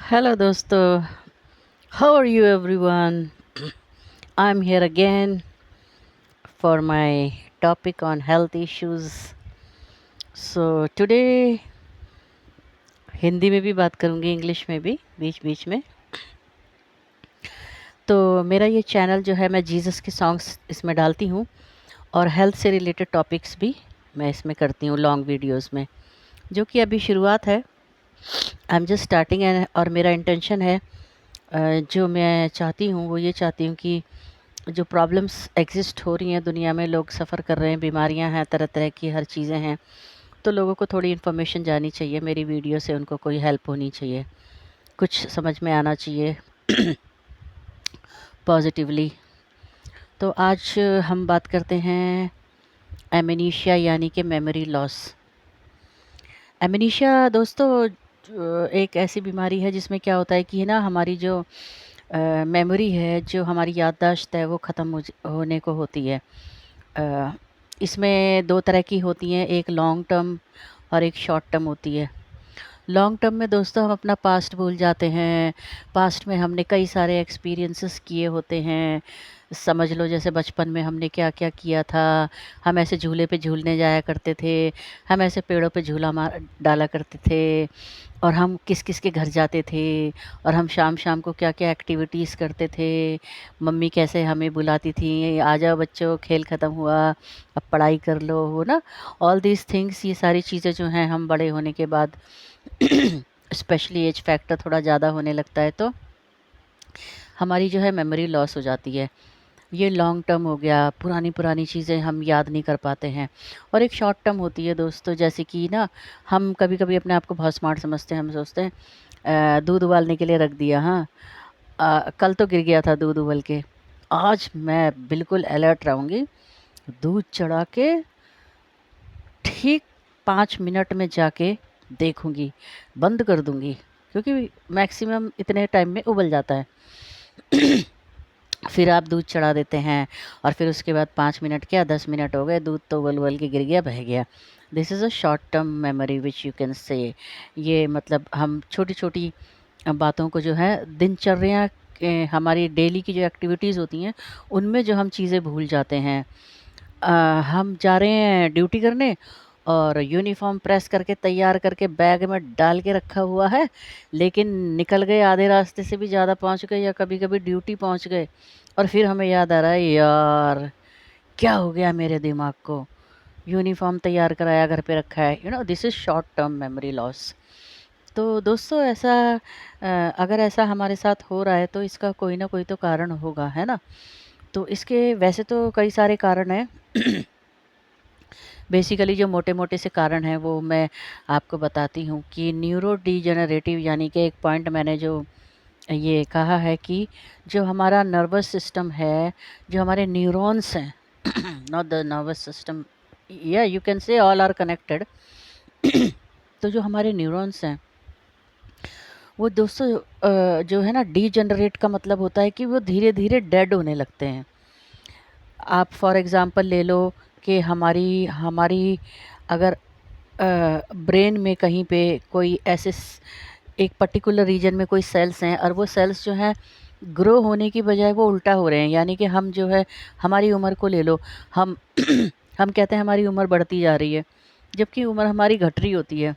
Hello dosto, how are you everyone? I'm here again for my topic on health issues. So today Hindi में भी बात करूँगी, English में भी बीच बीच में। तो मेरा ये चैनल जो है, मैं जीसस के सॉन्ग्स इसमें डालती हूँ और हेल्थ से रिलेटेड टॉपिक्स भी मैं इसमें करती हूँ लॉन्ग वीडियोस में, जो कि अभी शुरुआत है। आई एम जस्ट स्टार्टिंग और मेरा इंटेंशन है, जो मैं चाहती हूँ वो ये चाहती हूँ कि जो प्रॉब्लम्स एग्जिस्ट हो रही हैं दुनिया में, लोग सफ़र कर रहे हैं, बीमारियां हैं, तरह तरह की हर चीज़ें हैं, तो लोगों को थोड़ी इन्फॉर्मेशन जानी चाहिए। मेरी वीडियो से उनको कोई हेल्प होनी चाहिए, कुछ समझ में आना चाहिए पॉजिटिवली। तो आज हम बात करते हैं एमनीशिया, यानी कि मेमोरी लॉस। एमनीशिया दोस्तों एक ऐसी बीमारी है जिसमें क्या होता है कि ना, हमारी जो मेमोरी है, जो हमारी याददाश्त है, वो ख़त्म होने को होती है। अ, इसमें 2 तरह की होती हैं, एक लॉन्ग टर्म और एक शॉर्ट टर्म होती है। लॉन्ग टर्म में दोस्तों हम अपना पास्ट भूल जाते हैं। पास्ट में हमने कई सारे एक्सपीरियंसेस किए होते हैं। समझ लो जैसे बचपन में हमने क्या-क्या किया था। हम ऐसे झूले पे झूलने जाया करते थे, हम ऐसे पेड़ों पे झूला मार डाला करते थे, और हम किस-किस के घर जाते थे, और हम शाम-शाम को क्या-क्या एक्टिविटीज़ करते थे। मम्मी कैसे हमें बुलाती थी, "आ जाओ बच्चों, खेल ख़त्म हुआ, अब पढ़ाई कर लो", हो ना? ऑल दीज़ थिंग्स, ये सारी चीज़ें जो हैं, हम बड़े होने के बाद स्पेशली एज फैक्टर थोड़ा ज़्यादा होने लगता है, तो हमारी जो है मेमोरी लॉस हो जाती है। ये लॉन्ग टर्म हो गया, पुरानी-पुरानी चीज़ें हम याद नहीं कर पाते हैं। और एक शॉर्ट टर्म होती है दोस्तों, जैसे कि ना, हम कभी-कभी अपने आप को बहुत स्मार्ट समझते हैं। हम सोचते हैं दूध उबालने के लिए रख दिया, हाँ, कल तो गिर गया था दूध उबल के, आज मैं बिल्कुल अलर्ट रहूँगी, दूध चढ़ा के ठीक 5 मिनट में जाके देखूँगी, बंद कर दूँगी, क्योंकि मैक्सिमम इतने टाइम में उबल जाता है। फिर आप दूध चढ़ा देते हैं, और फिर उसके बाद 5 मिनट क्या 10 मिनट हो गए, दूध तो उबल-उबल के गिर गया, बह गया। This is a short term memory which you can से। ये मतलब हम छोटी-छोटी बातों को जो है, दिनचर्या के हमारी डेली की जो एक्टिविटीज़ होती हैं, उनमें जो हम चीज़ें भूल जाते हैं। अ, हम जा रहे हैं ड्यूटी करने, और यूनिफ़ॉर्म प्रेस करके तैयार करके बैग में डाल के रखा हुआ है, लेकिन निकल गए, आधे रास्ते से भी ज़्यादा पहुँच गए, या कभी-कभी ड्यूटी पहुँच गए, और फिर हमें याद आ रहा है, यार क्या हो गया मेरे दिमाग को? यूनिफ़ॉर्म तैयार कराया, घर पे रखा है। This is short term memory loss. तो दोस्तों ऐसा, अगर ऐसा हमारे साथ हो रहा है, तो इसका कोई ना कोई तो कारण होगा, है ना? तो इसके वैसे तो कई सारे कारण हैं। बेसिकली जो मोटे-मोटे से कारण हैं, वो मैं आपको बताती हूँ कि न्यूरो डिजेनरेटिव, यानी कि एक पॉइंट मैंने जो ये कहा है कि जो हमारा नर्वस सिस्टम है, जो हमारे न्यूरॉन्स हैं, नॉट द नर्वस सिस्टम, या you can say all are connected. तो जो हमारे न्यूरॉन्स हैं, वो दोस्तों जो है ना, डिजेनरेट का मतलब होता है कि वो धीरे-धीरे डेड होने लगते हैं। आप फॉर एग्ज़ाम्पल ले लो कि हमारी हमारी अगर ब्रेन में कहीं पे कोई ऐसे एक पर्टिकुलर रीजन में कोई सेल्स हैं, और वो सेल्स जो हैं, ग्रो होने की बजाय वो उल्टा हो रहे हैं, यानी कि हम जो है, हमारी उम्र को ले लो, हम हम कहते हैं हमारी उम्र बढ़ती जा रही है, जबकि उम्र हमारी घट रही होती है।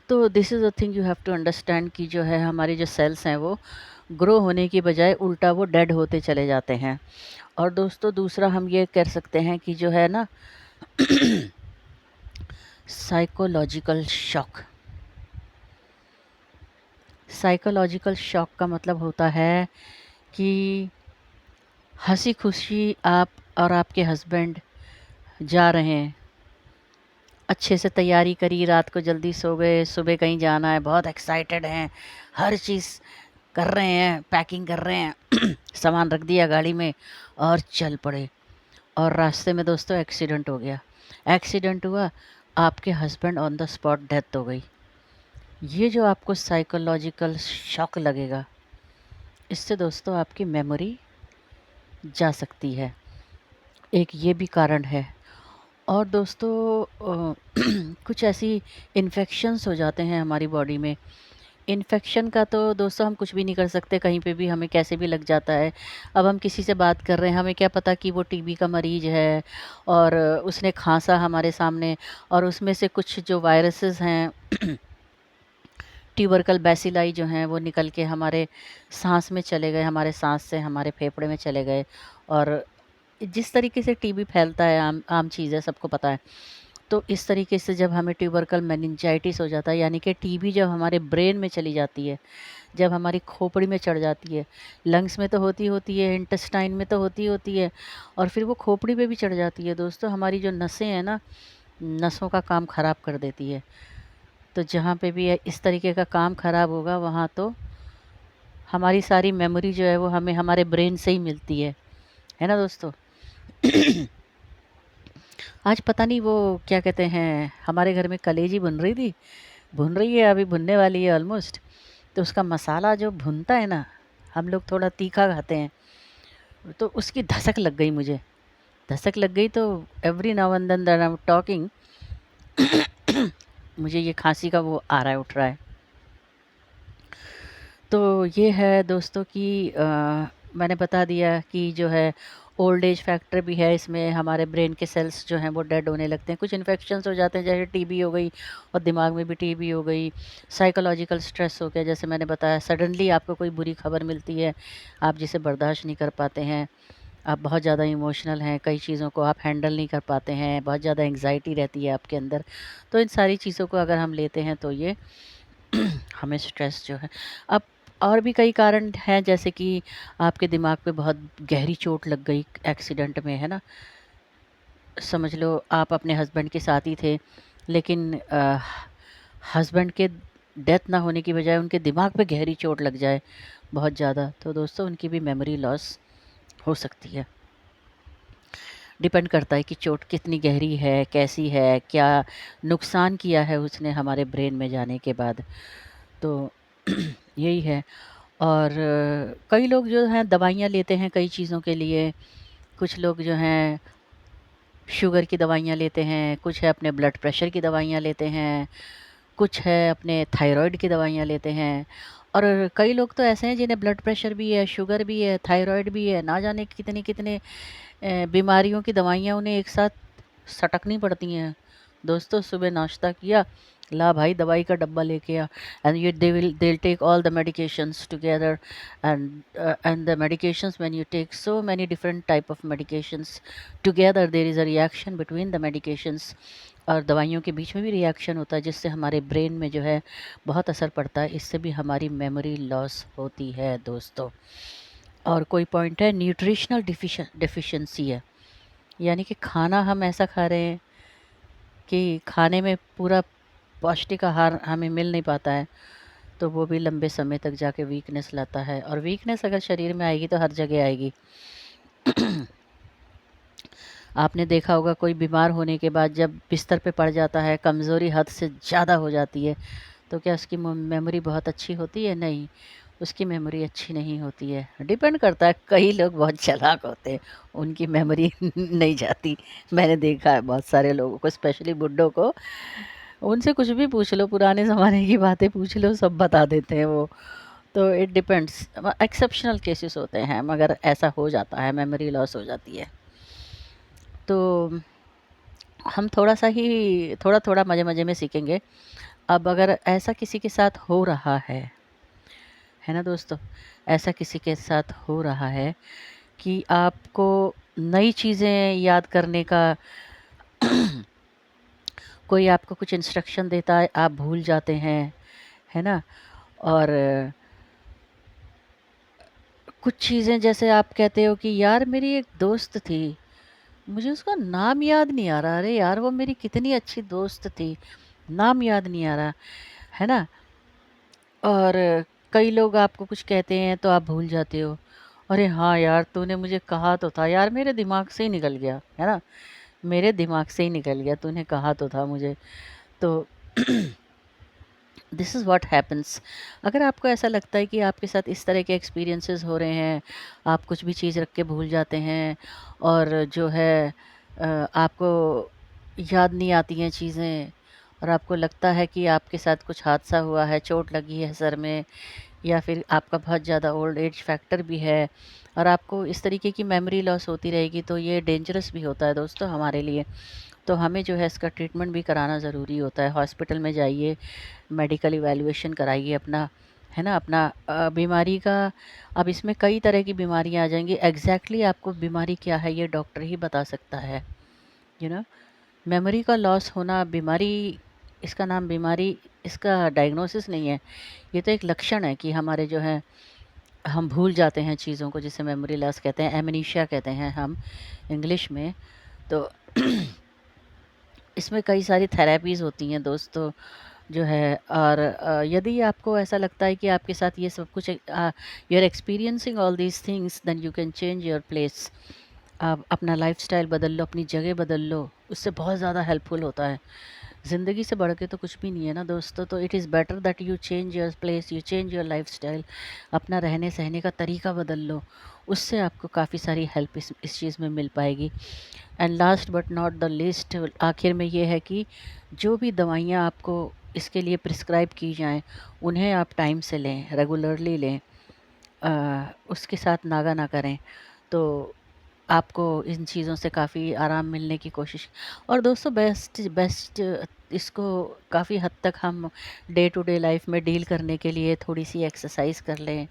तो this is a thing you have to understand कि जो है, हमारे जो सेल्स हैं, वो ग्रो होने की बजाय उल्टा वो डेड होते चले जाते हैं। और दोस्तों दूसरा हम ये कर सकते हैं कि जो है ना, साइकोलॉजिकल शॉक। साइकोलॉजिकल शॉक का मतलब होता है कि हँसी-खुशी आप और आपके हस्बैंड जा रहे हैं, अच्छे से तैयारी करी, रात को जल्दी सो गए, सुबह कहीं जाना है, बहुत एक्साइटेड हैं, हर चीज़ कर रहे हैं, पैकिंग कर रहे हैं, सामान रख दिया गाड़ी में और चल पड़े, और रास्ते में दोस्तों एक्सीडेंट हो गया। एक्सीडेंट हुआ, आपके husband on the spot death हो गई। ये जो आपको साइकोलॉजिकल शॉक लगेगा, इससे दोस्तों आपकी मेमोरी जा सकती है। एक ये भी कारण है। और दोस्तों कुछ ऐसी इन्फेक्शंस हो जाते हैं हमारी बॉडी में इन्फेक्शन का तो दोस्तों हम कुछ भी नहीं कर सकते, कहीं पे भी हमें कैसे भी लग जाता है। अब हम किसी से बात कर रहे हैं, हमें क्या पता कि वो टीबी का मरीज़ है और उसने खाँसा हमारे सामने, और उसमें से कुछ जो वायरसेस हैं ट्यूबरकल बैसिलाई जो हैं वो निकल के हमारे साँस में चले गए, हमारे साँस से हमारे फेफड़े में चले गए। और जिस तरीके से टीबी फैलता है, आम आम चीज़ है, सबको पता है। तो इस तरीके से जब हमें ट्यूबरकल मेनिंजाइटिस हो जाता है, यानी कि टीबी जब हमारे ब्रेन में चली जाती है, जब हमारी खोपड़ी में चढ़ जाती है, लंग्स में तो होती है, इंटेस्टाइन में तो होती है, और फिर वो खोपड़ी पे भी चढ़ जाती है दोस्तों। हमारी जो नसें हैं ना, नसों का काम ख़राब कर देती है। तो जहाँ पे भी इस तरीके का काम ख़राब होगा, वहाँ तो हमारी सारी मेमोरी जो है वो हमें हमारे ब्रेन से ही मिलती है ना दोस्तों? आज पता नहीं वो क्या कहते हैं, हमारे घर में कलेजी भुन रही है, अभी भुनने वाली है ऑलमोस्ट। तो उसका मसाला जो भुनता है ना, हम लोग थोड़ा तीखा खाते हैं, तो उसकी धसक लग गई मुझे। धसक लग गई तो every now and then that I am talking मुझे ये खाँसी का वो आ रहा है, उठ रहा है। तो ये है दोस्तों कि मैंने बता दिया कि जो है ओल्ड एज फैक्टर भी है इसमें, हमारे ब्रेन के सेल्स जो हैं वो डेड होने लगते हैं, कुछ इन्फेक्शंस हो जाते हैं, जैसे टीबी हो गई और दिमाग में भी टीबी हो गई, साइकोलॉजिकल स्ट्रेस हो गया, जैसे मैंने बताया सडनली आपको कोई बुरी खबर मिलती है, आप जिसे बर्दाश्त नहीं कर पाते हैं, आप बहुत ज़्यादा इमोशनल हैं, कई चीज़ों को आप हैंडल नहीं कर पाते हैं, बहुत ज़्यादा एंग्जाइटी रहती है आपके अंदर। तो इन सारी चीज़ों को अगर हम लेते हैं तो ये हमें स्ट्रेस जो है। अब और भी कई कारण हैं, जैसे कि आपके दिमाग पे बहुत गहरी चोट लग गई एक्सीडेंट में, है ना? समझ लो आप अपने हस्बैंड के साथ ही थे, लेकिन हस्बैंड के डेथ ना होने की बजाय उनके दिमाग पे गहरी चोट लग जाए बहुत ज़्यादा, तो दोस्तों उनकी भी मेमोरी लॉस हो सकती है। डिपेंड करता है कि चोट कितनी गहरी है, कैसी है, क्या नुकसान किया है उसने हमारे ब्रेन में जाने के बाद। तो यही है। और कई लोग जो हैं दवाइयाँ लेते हैं कई चीज़ों के लिए, कुछ लोग जो हैं शुगर की दवाइयाँ लेते हैं, कुछ है अपने ब्लड प्रेशर की दवाइयाँ लेते हैं, कुछ है अपने थायरॉइड की दवाइयाँ लेते हैं, और कई लोग तो ऐसे हैं जिन्हें ब्लड प्रेशर भी है, शुगर भी है, थायरॉइड भी है, ना जाने कितने-कितने बीमारियों की दवाइयाँ उन्हें एक साथ सटकनी पड़ती हैं। दोस्तों सुबह नाश्ता किया, ला भाई दवाई का डब्बा लेके आ, and you they'll take all the medications together, and the medications, when you take so many different type of medications together, there is a reaction between the medications, और दवाइयों के बीच में भी रिएक्शन होता है, जिससे हमारे ब्रेन में जो है बहुत असर पड़ता है, इससे भी हमारी मेमोरी लॉस होती है दोस्तों। और कोई पॉइंट है न्यूट्रिशनल डिफिशिएंसी है, यानी कि खाना हम ऐसा खा रहे हैं कि खाने में पूरा पौष्टिक आहार हमें मिल नहीं पाता है, तो वो भी लंबे समय तक जाके वीकनेस लाता है, और वीकनेस अगर शरीर में आएगी तो हर जगह आएगी। आपने देखा होगा कोई बीमार होने के बाद जब बिस्तर पे पड़ जाता है, कमज़ोरी हद से ज़्यादा हो जाती है, तो क्या उसकी मेमोरी बहुत अच्छी होती है? नहीं, उसकी मेमोरी अच्छी नहीं होती है। डिपेंड करता है, कई लोग बहुत चालाक होते हैं, उनकी मेमोरी नहीं जाती। मैंने देखा है बहुत सारे लोगों को, स्पेशली बुड्ढों को, उनसे कुछ भी पूछ लो, पुराने ज़माने की बातें पूछ लो, सब बता देते हैं वो। तो इट डिपेंड्स, एक्सेप्शनल केसेस होते हैं, मगर ऐसा हो जाता है, मेमोरी लॉस हो जाती है। तो हम थोड़ा-सा ही थोड़ा-थोड़ा मज़े-मज़े में सीखेंगे। अब अगर ऐसा किसी के साथ हो रहा है ना दोस्तों? ऐसा किसी के साथ हो रहा है कि आपको नई चीज़ें याद करने का कोई आपको कुछ इंस्ट्रक्शन देता है, आप भूल जाते हैं, है ना? और कुछ चीज़ें जैसे आप कहते हो कि यार मेरी एक दोस्त थी, मुझे उसका नाम याद नहीं आ रहा। अरे यार वो मेरी कितनी अच्छी दोस्त थी, नाम याद नहीं आ रहा, है ना? और कई लोग आपको कुछ कहते हैं तो आप भूल जाते हो। अरे हाँ यार, तूने मुझे कहा तो था यार, मेरे दिमाग से ही निकल गया, है ना? मेरे दिमाग से ही निकल गया, तूने कहा तो था मुझे। तो दिस इज़ व्हाट हैपेंस। अगर आपको ऐसा लगता है कि आपके साथ इस तरह के एक्सपीरियंसेस हो रहे हैं, आप कुछ भी चीज़ रख के भूल जाते हैं, और जो है आपको याद नहीं आती हैं चीज़ें, और आपको लगता है कि आपके साथ कुछ हादसा हुआ है, चोट लगी है सर में, या फिर आपका बहुत ज़्यादा ओल्ड एज फैक्टर भी है और आपको इस तरीके की मेमोरी लॉस होती रहेगी, तो ये डेंजरस भी होता है दोस्तों हमारे लिए। तो हमें जो है इसका ट्रीटमेंट भी कराना ज़रूरी होता है। हॉस्पिटल में जाइए, मेडिकल इवैल्यूएशन कराइए अपना, है ना? अपना बीमारी का, अब इसमें कई तरह की बीमारियाँ आ जाएँगी। एग्ज़ैक्टली आपको बीमारी क्या है ये डॉक्टर ही बता सकता है, यू नो? मेमोरी का लॉस होना बीमारी, इसका नाम बीमारी, इसका डायग्नोसिस नहीं है। ये तो एक लक्षण है कि हमारे जो है हम भूल जाते हैं चीज़ों को, जिसे मेमोरी लॉस कहते हैं, एमनीशिया कहते हैं हम इंग्लिश में। तो इसमें कई सारी थेरेपीज़ होती हैं दोस्तों जो है। और यदि आपको ऐसा लगता है कि आपके साथ ये सब कुछ you are experiencing all these things, then you can change your place. आप अपना लाइफ़स्टाइल बदल लो, अपनी जगह बदल लो, उससे बहुत ज़्यादा हेल्पफुल होता है। ज़िंदगी से बढ़ के तो कुछ भी नहीं है ना दोस्तों। तो it is better that you change your place, you change your lifestyle, अपना रहने सहने का तरीका बदल लो, उससे आपको काफ़ी सारी हेल्प इस चीज़ में मिल पाएगी। And last but not the least, आखिर में ये है कि जो भी दवाइयाँ आपको इसके लिए प्रिस्क्राइब की जाएँ, उन्हें आप टाइम से लें, रेगुलरली लें, उसके साथ नागा ना करें। तो आपको इन चीज़ों से काफ़ी आराम मिलने की कोशिश। और दोस्तों बेस्ट बेस्ट इसको काफ़ी हद तक हम डे टू डे लाइफ में डील करने के लिए थोड़ी सी एक्सरसाइज कर लें,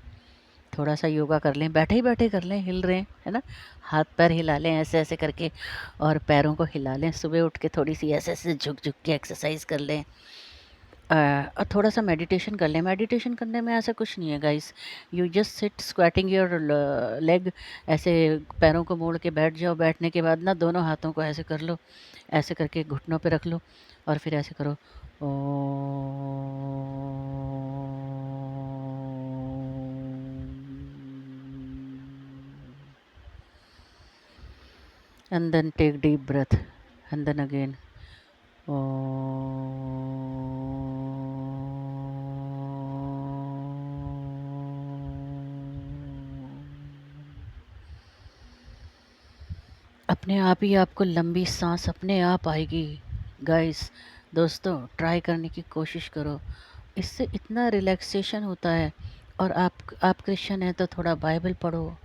थोड़ा सा योगा कर लें, बैठे ही बैठे कर लें, हिल रहे हैं, है ना? हाथ पैर हिला लें ऐसे ऐसे करके, और पैरों को हिला लें, सुबह उठ के थोड़ी सी ऐसे ऐसे झुक झुक के एक्सरसाइज कर लें। और थोड़ा सा मेडिटेशन कर लें। मेडिटेशन करने में ऐसा कुछ नहीं है guys, you just sit squatting your leg, ऐसे पैरों को मोड़ के बैठ जाओ। बैठने के बाद ना दोनों हाथों को ऐसे कर लो, ऐसे करके घुटनों पे रख लो और फिर ऐसे करो and then take deep breath and then again अपने आप ही आपको लंबी सांस अपने आप आएगी। गाइस, दोस्तों, ट्राई करने की कोशिश करो, इससे इतना रिलैक्सेशन होता है। और आप क्रिश्चियन हैं तो थोड़ा बाइबल पढ़ो,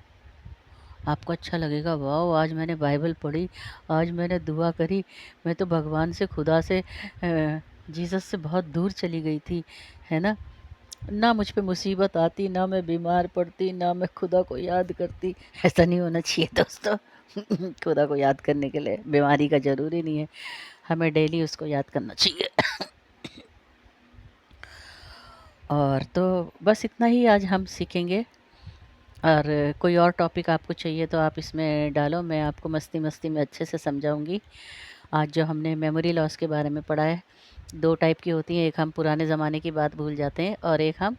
आपको अच्छा लगेगा। वाओ, आज मैंने बाइबल पढ़ी, आज मैंने दुआ करी, मैं तो भगवान से, खुदा से, जीसस से बहुत दूर चली गई थी, है ना? ना मुझ पे मुसीबत आती, ना मैं बीमार पड़ती, ना मैं खुदा को याद करती। ऐसा नहीं होना चाहिए दोस्तों। खुदा को याद करने के लिए बीमारी का ज़रूरी नहीं है, हमें डेली उसको याद करना चाहिए। और तो बस इतना ही आज हम सीखेंगे। और कोई और टॉपिक आपको चाहिए तो आप इसमें डालो, मैं आपको मस्ती मस्ती में अच्छे से समझाऊंगी। आज जो हमने मेमोरी लॉस के बारे में पढ़ा है, दो टाइप की होती हैं, एक हम पुराने ज़माने की बात भूल जाते हैं और एक हम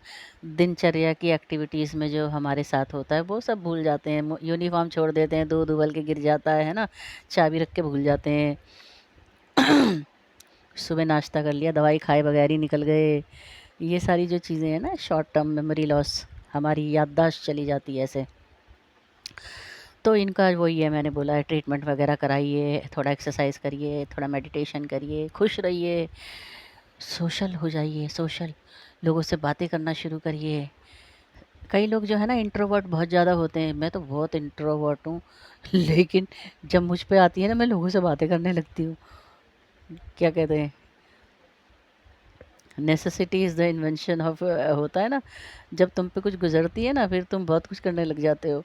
दिनचर्या की एक्टिविटीज़ में जो हमारे साथ होता है वो सब भूल जाते हैं। यूनिफॉर्म छोड़ देते हैं, दूध उबल के गिर जाता है ना? चाबी रख के भूल जाते हैं। सुबह नाश्ता कर लिया, दवाई खाए बगैर ही निकल गए। ये सारी जो चीज़ें हैं ना, शॉर्ट टर्म मेमोरी लॉस, हमारी याददाश्त चली जाती है ऐसे। तो इनका वही है, मैंने बोला है, ट्रीटमेंट वगैरह कराइए, थोड़ा एक्सरसाइज करिए, थोड़ा मेडिटेशन करिए, खुश रहिए, सोशल हो जाइए, सोशल लोगों से बातें करना शुरू करिए। कई लोग जो है ना इंट्रोवर्ट बहुत ज़्यादा होते हैं, मैं तो बहुत इंट्रोवर्ट हूँ। लेकिन जब मुझ पे आती है ना, मैं लोगों से बातें करने लगती हूँ। क्या कहते हैं, necessity is the invention of, होता है ना, जब तुम पे कुछ गुजरती है ना, फिर तुम बहुत कुछ करने लग जाते हो।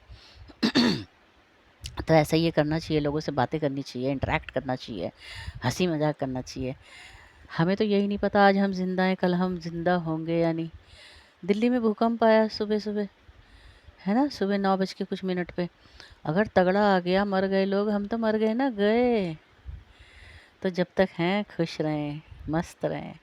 तो ऐसा ये करना चाहिए, लोगों से बातें करनी चाहिए, इंटरेक्ट करना चाहिए, हंसी मजाक करना चाहिए। हमें तो यही नहीं पता आज हम जिंदा हैं, कल हम जिंदा होंगे या नहीं। दिल्ली में भूकंप आया सुबह सुबह, है ना? सुबह 9 बज के कुछ मिनट पे। अगर तगड़ा आ गया, मर गए लोग, हम तो मर गए ना, गए। तो जब तक हैं खुश रहें, मस्त रहें।